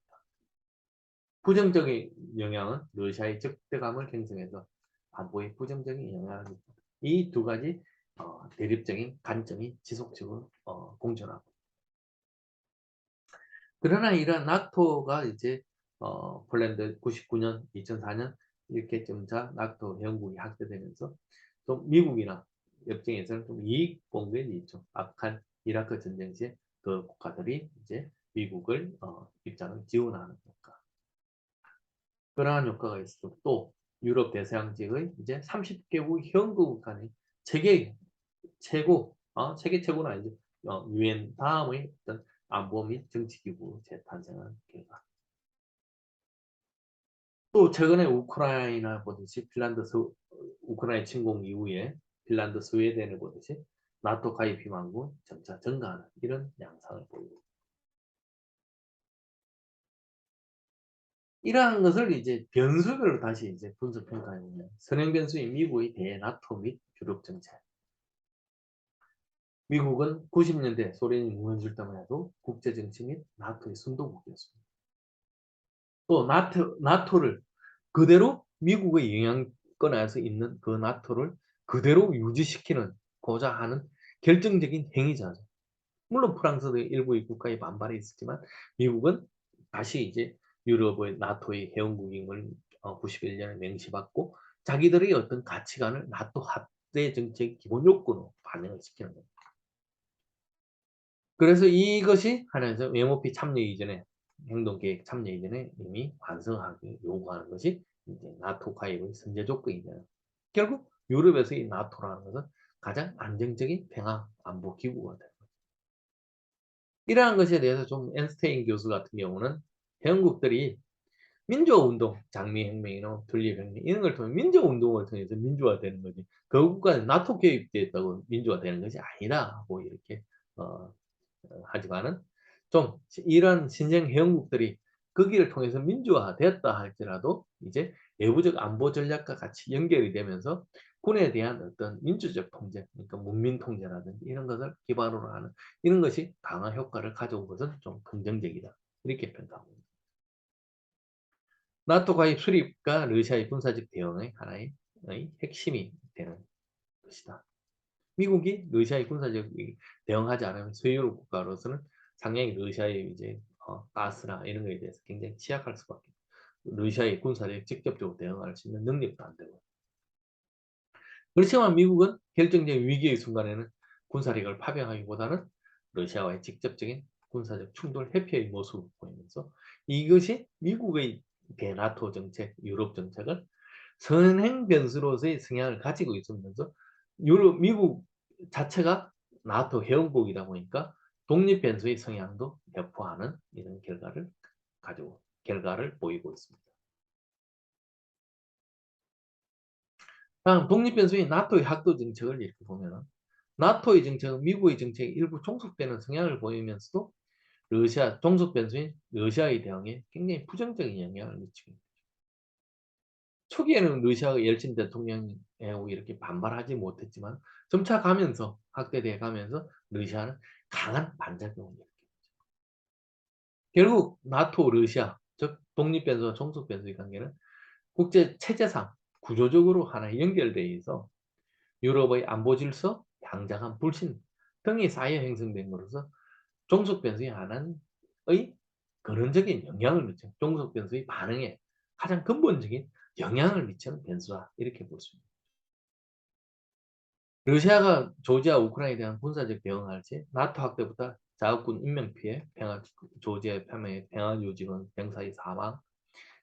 부정적인 영향은 러시아의 적대감을 형성해서 안보에 부정적인 영향을 줍니다. 이 두 가지 대립적인 관점이 지속적으로 공존하고 그러나 이러한 나토가 이제 폴란드 99년, 2004년 이렇게 점차 나토 회원국이 확대되면서 좀 미국이나 옆쪽에서는 좀 이익 공백이 있죠. 아프간, 이라크 전쟁 시에 그 국가들이 이제 미국을 입장을 지원하는 효과. 그러한 효과가 있어. 또 유럽 대서양 지역의 이제 30개국 회원국 간의 세계 최고, 세계 최고는 아니죠. 유엔 다음의 어떤 안보 및 정치기구 재탄생한 결과. 또 최근에 우크라이나 보듯이 우크라이나 침공 이후에 핀란드, 스웨덴을 보듯이 나토 가입 희망군 점차 증가하는 이런 양상을 보이고 이러한 것을 이제 변수별로 다시 이제 분석 평가해 보면 선행 변수인 미국의 대나토 및 유럽 정책. 미국은 90년대 소련이 무너질 때만 해도 국제 정치 및 나토의 선도국이었습니다. 또 나토를 그대로 미국의 영향권 안에서 있는 그 나토를 그대로 유지시키는 고자 하는 결정적인 행위자죠. 물론 프랑스도 일부의 국가의 반발이 있었지만 미국은 다시 이제 유럽의 나토의 회원국임을 91년에 명시받고 자기들의 어떤 가치관을 나토 확대 정책 기본 요건으로 반영을 시키는 겁니다. 그래서 이것이 하나에서 웨모피 참여 이전에 행동 계획 참여 이전에 이미 완성하기 요구하는 것이 이제 나토 가입의 선제 조건이잖아요. 결국 유럽에서 이 나토라는 것은 가장 안정적인 평화 안보 기구가 돼요. 이러한 것에 대해서 좀 엔스테인 교수 같은 경우는 회원국들이 민주화 운동, 장미혁명이나 독립혁명 이런 걸 통해 민주화 운동을 통해서 민주화되는 거지. 그 국가는 나토 개입됐다고 민주화되는 것이 아니다 하고 이렇게 어, 하지만은 좀 이런 신생 회원국들이 거기를 통해서 민주화되었다 할지라도 이제 내부적 안보 전략과 같이 연결이 되면서 군에 대한 어떤 민주적 통제, 그러니까 문민 통제라든지 이런 것을 기반으로 하는 이런 것이 강한 효과를 가져온 것은 좀 긍정적이다. 이렇게 평가합니다. 나토 가입 수립과 러시아의 군사적 대응의 하나의 핵심이 되는 것이다. 미국이 러시아의 군사적 대응하지 않으면 소유국 국가로서는 상당히 러시아의 이제 가스나 이런 거에 대해서 굉장히 취약할 수밖에. 러시아의 군사력 직접적으로 대응할 수 있는 능력도 안 되고. 그렇지만 미국은 결정적인 위기의 순간에는 군사력을 파병하기보다는 러시아와의 직접적인 군사적 충돌 회피의 모습을 보이면서 이것이 미국의 대나토 정책, 유럽 정책을 선행 변수로서의 성향을 가지고 있으면서 미국 자체가 나토 회원국이다 보니까 독립 변수의 성향도 배포하는 이런 결과를 보이고 있습니다. 다음 독립 변수인 나토의 학도 정책을 이렇게 보면 나토의 정책은 미국의 정책에 일부 종속되는 성향을 보이면서도 종속 변수인 러시아의 대응에 굉장히 부정적인 영향을 미치고 있습니다. 초기에는 러시아가 옐친 대통령에 이렇게 반발하지 못했지만 점차 가면서 확대돼 가면서 러시아는 강한 반작용을 일으킵니다. 결국 나토 러시아 즉 독립 변수와 종속 변수의 관계는 국제 체제상 구조적으로 하나 연결되어 있어 유럽의 안보 질서, 당장한 불신 등이 쌓여 형성된 것으로서 종속 변수의 하나의 근원적인 영향을 미쳐 종속 변수의 반응에 가장 근본적인 영향을 미치는 변수다 이렇게 볼 수 있습니다. 러시아가 조지아 우크라이나에 대한 군사적 대응할 시 나토 확대부터 자국군 인명피해, 조지아 패망의 평화유지군 병사의 사망,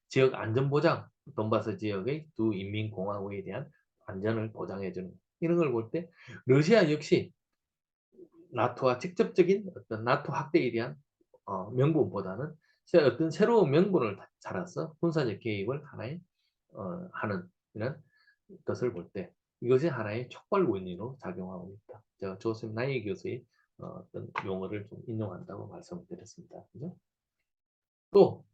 지역 안전보장, 돈바스 지역의 두 인민공화국에 대한 안전을 보장해주는 이런 걸 볼 때 러시아 역시 나토와 직접적인 어떤 나토 확대에 대한 명분보다는 어떤 새로운 명분을 잡아서 군사적 개입을 하나의 하는 이런 것을 볼 때 이것이 하나의 촉발 원인으로 작용하고 있다. 제가 조셉 나이 교수의 어떤 용어를 좀 인용한다고 말씀을 드렸습니다. 그죠? 또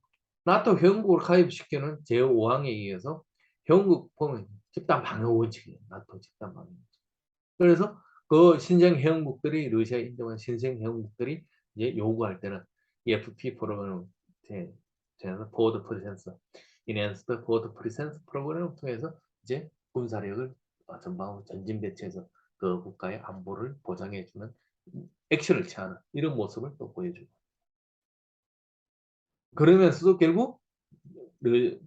나토 회원국을 가입시키는 제5항에 의해서 회원국 보면 집단 방어 원칙이에요. 나토 집단 방어 원칙. 그래서 그 신생 회원국들이 러시아 인정한 신생 회원국들이 이제 요구할 때는 EFP 프로그램을 통해서 보드 프리센스, 인핸스드 보드 프리센스 프로그램을 통해서 이제 군사력을 전방으로 전진 배치해서 그 국가의 안보를 보장해주는 액션을 취하는 이런 모습을 또 보여주고 그러면서도 결국 그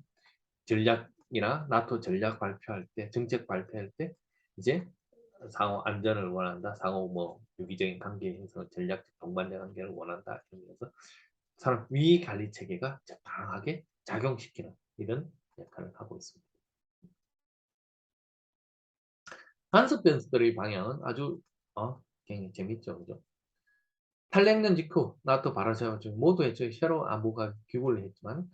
전략이나 나토 전략 발표할 때 정책 발표할 때 이제 상호 안전을 원한다. 상호 뭐 유기적인 관계 형성, 전략적 동반자 관계를 원한다. 이러면서 서로 위 관리 체계가 강하게 작용시키는 이런 역할을 하고 있습니다. 간섭 변수들의 방향은 아주 굉장히 재밌죠, 그죠? 탈냉전 직후 나토 바르샤바 중 모두 애초에 새로운 안보가 기구를 했지만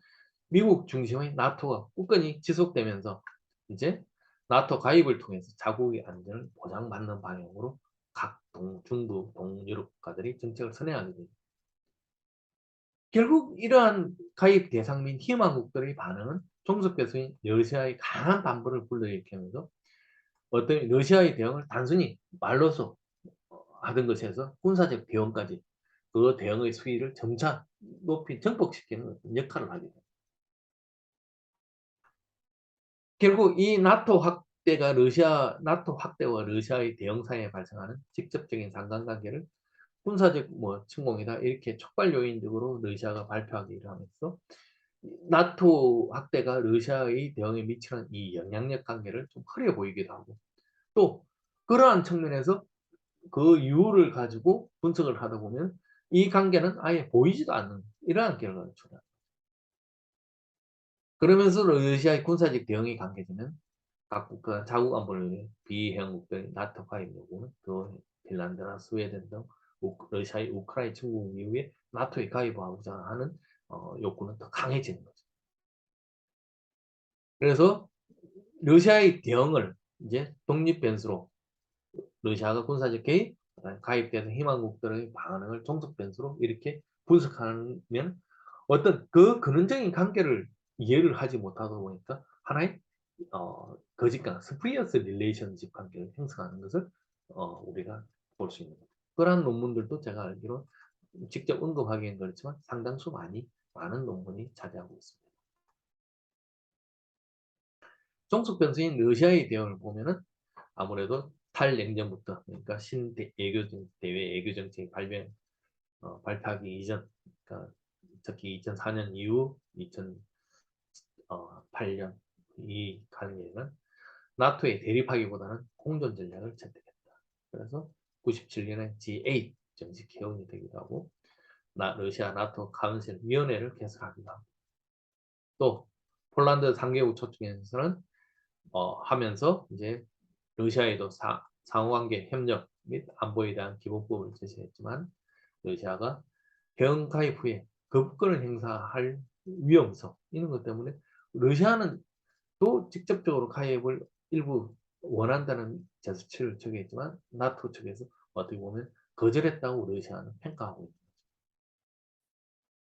미국 중심의 나토가 굳건히 지속되면서 이제 나토 가입을 통해서 자국의 안전을 보장받는 방향으로 각 중부, 동유럽 국가들이 정책을 선회하게 됩니다. 결국 이러한 가입 대상 및 희망국들의 반응은 종속 배수인 러시아의 강한 반발을 불러일으키면서 어떤 러시아의 대응을 단순히 말로서 하던 것에서 군사적 대응까지 그 대응의 수위를 점차 높이 증폭시키는 역할을 하게 됩니다. 결국 이 나토 확대와 러시아의 대응사에 발생하는 직접적인 상관관계를 군사적 침공이다 이렇게 촉발 요인적으로 러시아가 발표하기를 하면서 나토 확대가 러시아의 대응에 미치는 이 영향력 관계를 좀 흐려 보이기도 하고 또 그러한 측면에서 그 이유를 가지고 분석을 하다 보면 이 관계는 아예 보이지도 않는 이러한 결과를 초래합니다. 그러면서 러시아의 군사적 대응이 강해지면 각 국가 자국 안보를 위해 비회원국들 나토 가입 요구는 또 핀란드나 스웨덴 등 러시아의 우크라이나 침공 이후에 나토에 가입하고자 하는 욕구는 더 강해지는 거죠. 그래서 러시아의 대응을 이제 독립 변수로 러시아가 군사적 개입, 가입되는 희망국들의 반응을 종속 변수로 이렇게 분석하면 어떤 그 근원적인 관계를 이해를 하지 못하다 보니까 하나의 거짓과 스프리어스 릴레이션십 관계를 형성하는 것을 우리가 볼 수 있는 거죠. 그러한 논문들도 제가 알기로 직접 언급하기는 그렇지만 상당수 많은 논문이 차지하고 있습니다. 종속 변수인 러시아의 대응을 보면은 아무래도 탈냉전부터 그러니까 대외 애교 정책이 발표하기 이전, 그러니까 특히 2004년 이후 2008년 이 관계는 나토에 대립하기보다는 공존 전략을 채택했다. 그래서 97년에 G8 정식 개원이 되기도 하고 러시아 나토 카운슬 위원회를 개설하기도 하고 또 폴란드 3개국 초청에서는 하면서 이제 러시아에도 상호관계 협력 및 안보에 대한 기본법을 제시했지만 러시아가 회원 가입 후에 거부권을 행사할 위험성 이런 것 때문에 러시아는 또 직접적으로 가입을 일부 원한다는 제스처를 적용했지만 나토 측에서 어떻게 보면 거절했다고 러시아는 평가하고 있습니다.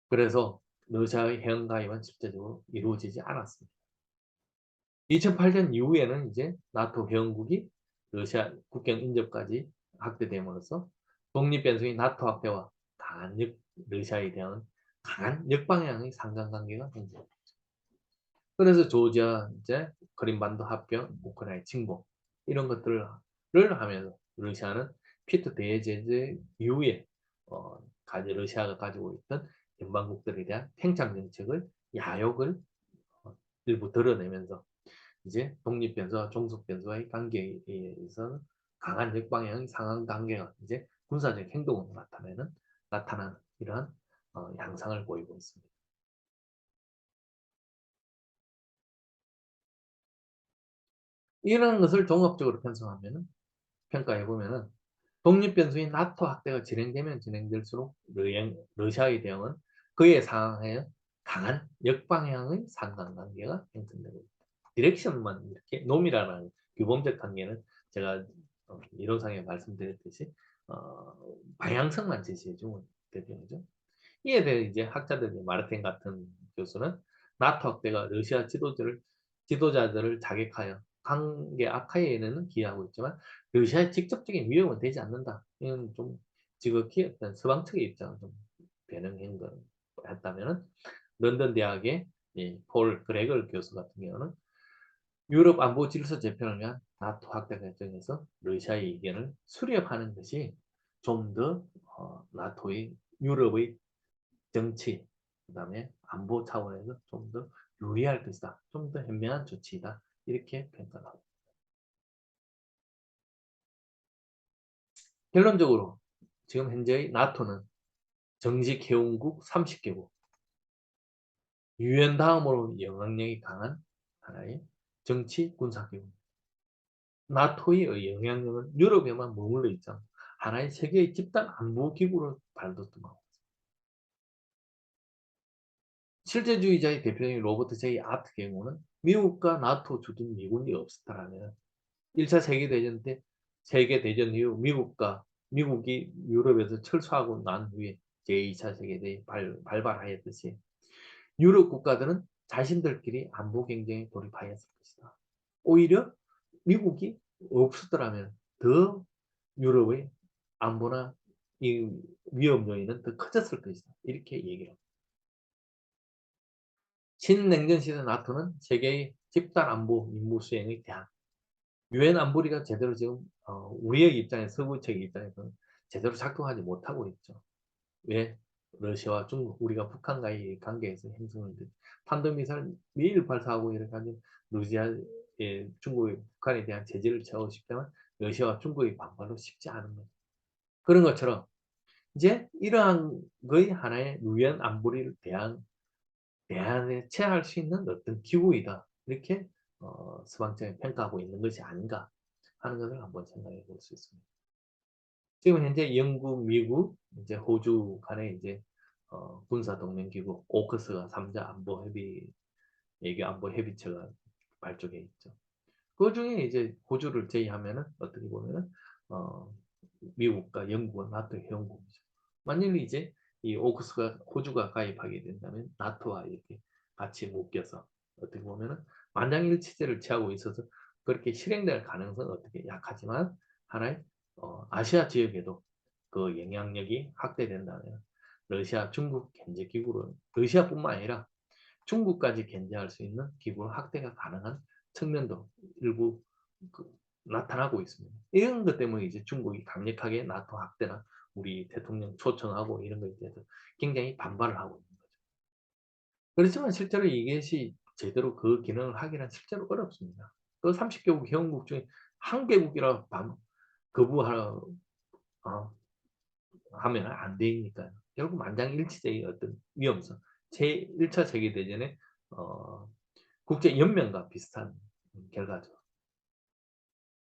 그래서 러시아의 회원 가입은 실제적으로 이루어지지 않았습니다. 2008년 이후에는 이제 나토 회원국이 러시아 국경 인접까지 확대됨으로써 독립 변수인 나토 확대와 러시아에 대한 강한 역방향의 상관관계가 형성됩니다. 그래서 조지아 이제 크림반도 합병, 우크라이나 침공 이런 것들을 하면서 러시아는 피트 대제재 이후에 러시아가 가지고 있던 연방국들에 대한 팽창 정책을 야욕을 일부 드러내면서 이제 독립 변수와 종속 변수와의 관계에 의해서는 강한 역방향의 상한 관계가 이제 군사적 행동으로 나타나는 이러한 양상을 보이고 있습니다. 이런 것을 종합적으로 평가해 보면은 독립 변수인 나토 확대가 진행되면 진행될수록 러시아의 대응은 그에 상응하여 강한 역방향의 상관관계가 형성되고 있다. 디렉션만 이렇게 놈이라는 규범적 관계는 제가 이론상에 말씀드렸듯이 방향성만 제시해 주면 되는 거죠. 이에 대해 이제 학자들이 마르틴 같은 교수는 나토 확대가 러시아 지도자들을 자극하여 관계 악화에는 기여하고 있지만 러시아의 직접적인 위협은 되지 않는다. 이건 좀 지극히 어떤 서방 측의 입장을 좀 변형한 거였다면은 런던 대학의 폴 그레걸 교수 같은 경우는 유럽 안보 질서 재편을 위한 나토 확대 결정에서 러시아의 의견을 수렴하는 것이 좀 더 나토의 유럽의 정치, 그다음에 안보 차원에서 좀 더 유리할 것이다. 좀 더 현명한 조치이다. 이렇게 평가하고 결론적으로 지금 현재의 나토는 정식 회원국 30개국, 유엔 다음으로 영향력이 강한 하나의 정치 군사기구. 나토의 영향력은 유럽에만 머물러 있지 않고 하나의 세계의 집단 안보기구로 발돋움하고 실제주의자의 대표적인 로버트 J. 아트 경우는 미국과 나토 주둔 미군이 없었다면 1차 세계대전 때 세계대전 이후 미국이 유럽에서 철수하고 난 후에 제2차 세계대전이 발발하였듯이 유럽 국가들은 자신들끼리 안보 경쟁에 돌입하였을 것이다. 오히려 미국이 없었더라면 더 유럽의 안보나 이 위험 요인은 더 커졌을 것이다. 이렇게 얘기를 합니다. 신냉전 시대 나토는 세계의 집단 안보 임무 수행의 대안. 유엔 안보리가 제대로 지금 우리의 입장에 서구 측의 입장에서는 제대로 작동하지 못하고 있죠. 왜? 러시아와 중국, 우리가 북한과의 관계에서 형성된 탄도미사일 매일 발사하고 이렇게 하면 중국이 북한에 대한 제재를 채우고 싶다면 러시아와 중국의 반발로 쉽지 않은 거죠. 그런 것처럼 이제 이러한 거의 하나의 유엔 안보리를 대안에 취할 수 있는 어떤 기구이다. 이렇게 서방청이 평가하고 있는 것이 아닌가 하는 것을 한번 생각해 볼 수 있습니다. 지금 현재 영국, 미국, 이제 호주 간에 이제 군사 동맹 기구 오커스가 3자 안보 협의 외교 안보 협의체가 발족해 있죠. 그중에 이제 호주를 제외하면은 어떻게 보면은 어, 미국과 영국은 나토 회원국이죠. 만일 이제 이 오크스가 호주가 가입하게 된다면 나토와 이렇게 같이 묶여서 어떻게 보면은 만장일치제를 취하고 있어서 그렇게 실행될 가능성은 어떻게 약하지만 하나의 아시아 지역에도 그 영향력이 확대된다면 러시아, 중국 견제 기구로 러시아뿐만 아니라 중국까지 견제할 수 있는 기구 확대가 가능한 측면도 일부 그 나타나고 있습니다. 이런 것 때문에 이제 중국이 강력하게 나토 확대나 우리 대통령 초청하고 이런 것에 대해서 굉장히 반발을 하고 있는 거죠. 그렇지만 실제로 이것이 제대로 그 기능을 하기는 실제로 어렵습니다. 그 30개국 회원국 중에 한 개국이라 거부하라 어, 하면 안 되니까요. 결국 만장일치제의 어떤 위험성, 제1차 세계대전의 어, 국제연맹과 비슷한 결과죠.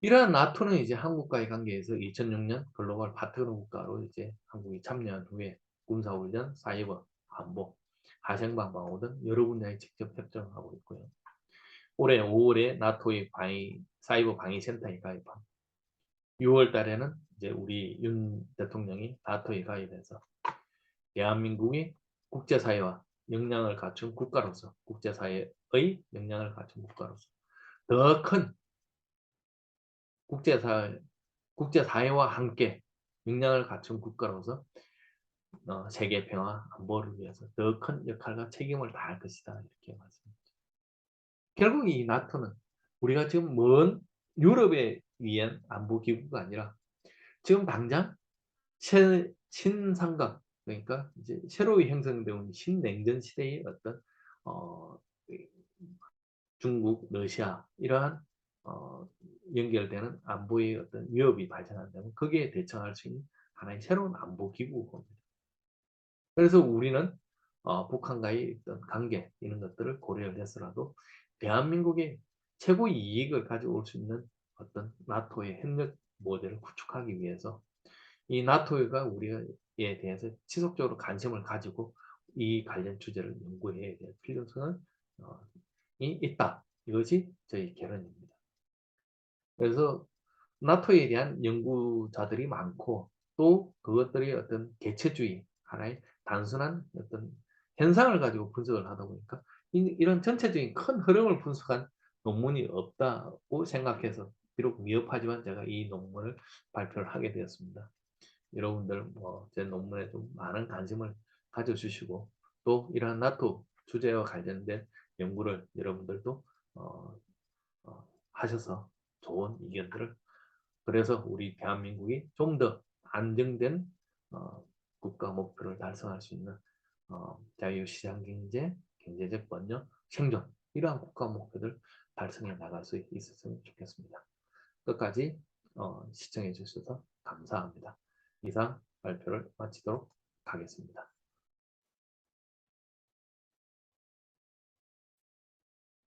이러한 나토는 이제 한국과의 관계에서 2006년 글로벌 파트너 국가로 이제 한국이 참여한 후에 군사훈련, 사이버, 안보, 하생방방호 등 여러 분야에 직접 협정하고 있고요. 올해 5월에 나토의 사이버 방위센터에 가입한 6월 달에는 이제 우리 윤 대통령이 나토에 가입해서 대한민국이 국제사회와 역량을 갖춘 국가로서 국제사회의 역량을 갖춘 국가로서 더 큰 국제사회와 함께 역량을 갖춘 국가로서 세계 평화 안보를 위해서 더 큰 역할과 책임을 다할 것이다 이렇게 말씀드립니다. 결국 이 나토는 우리가 지금 먼 유럽에 위한 안보 기구가 아니라 지금 당장 신상각 그러니까 이제 새로이 형성되는 신냉전 시대의 어떤 어, 중국, 러시아 이러한 어, 연결되는 안보의 어떤 위협이 발생한다면 거기에 대처할 수 있는 하나의 새로운 안보 기구입니다. 그래서 우리는 북한과의 어떤 관계 이런 것들을 고려를 해서라도 대한민국의 최고 이익을 가져올 수 있는 어떤 나토의 협력 모델을 구축하기 위해서 이 나토가 우리에 대해서 지속적으로 관심을 가지고 이 관련 주제를 연구해야 될 필요성은 있다. 이것이 저희 결론입니다. 그래서 나토에 대한 연구자들이 많고 또 그것들이 어떤 개체주의, 하나의 단순한 어떤 현상을 가지고 분석을 하다 보니까 이런 전체적인 큰 흐름을 분석한 논문이 없다고 생각해서 비록 위협하지만 제가 이 논문을 발표를 하게 되었습니다. 여러분들 제 논문에 좀 많은 관심을 가져주시고 또 이러한 나토 주제와 관련된 연구를 여러분들도 어, 하셔서 좋은 의견들을 그래서 우리 대한민국이 좀 더 안정된 어, 국가 목표를 달성할 수 있는 자유시장 경제, 경제적 번영, 생존 이러한 국가 목표들 달성해 나갈 수 있었으면 좋겠습니다. 끝까지 시청해 주셔서 감사합니다. 이상 발표를 마치도록 하겠습니다.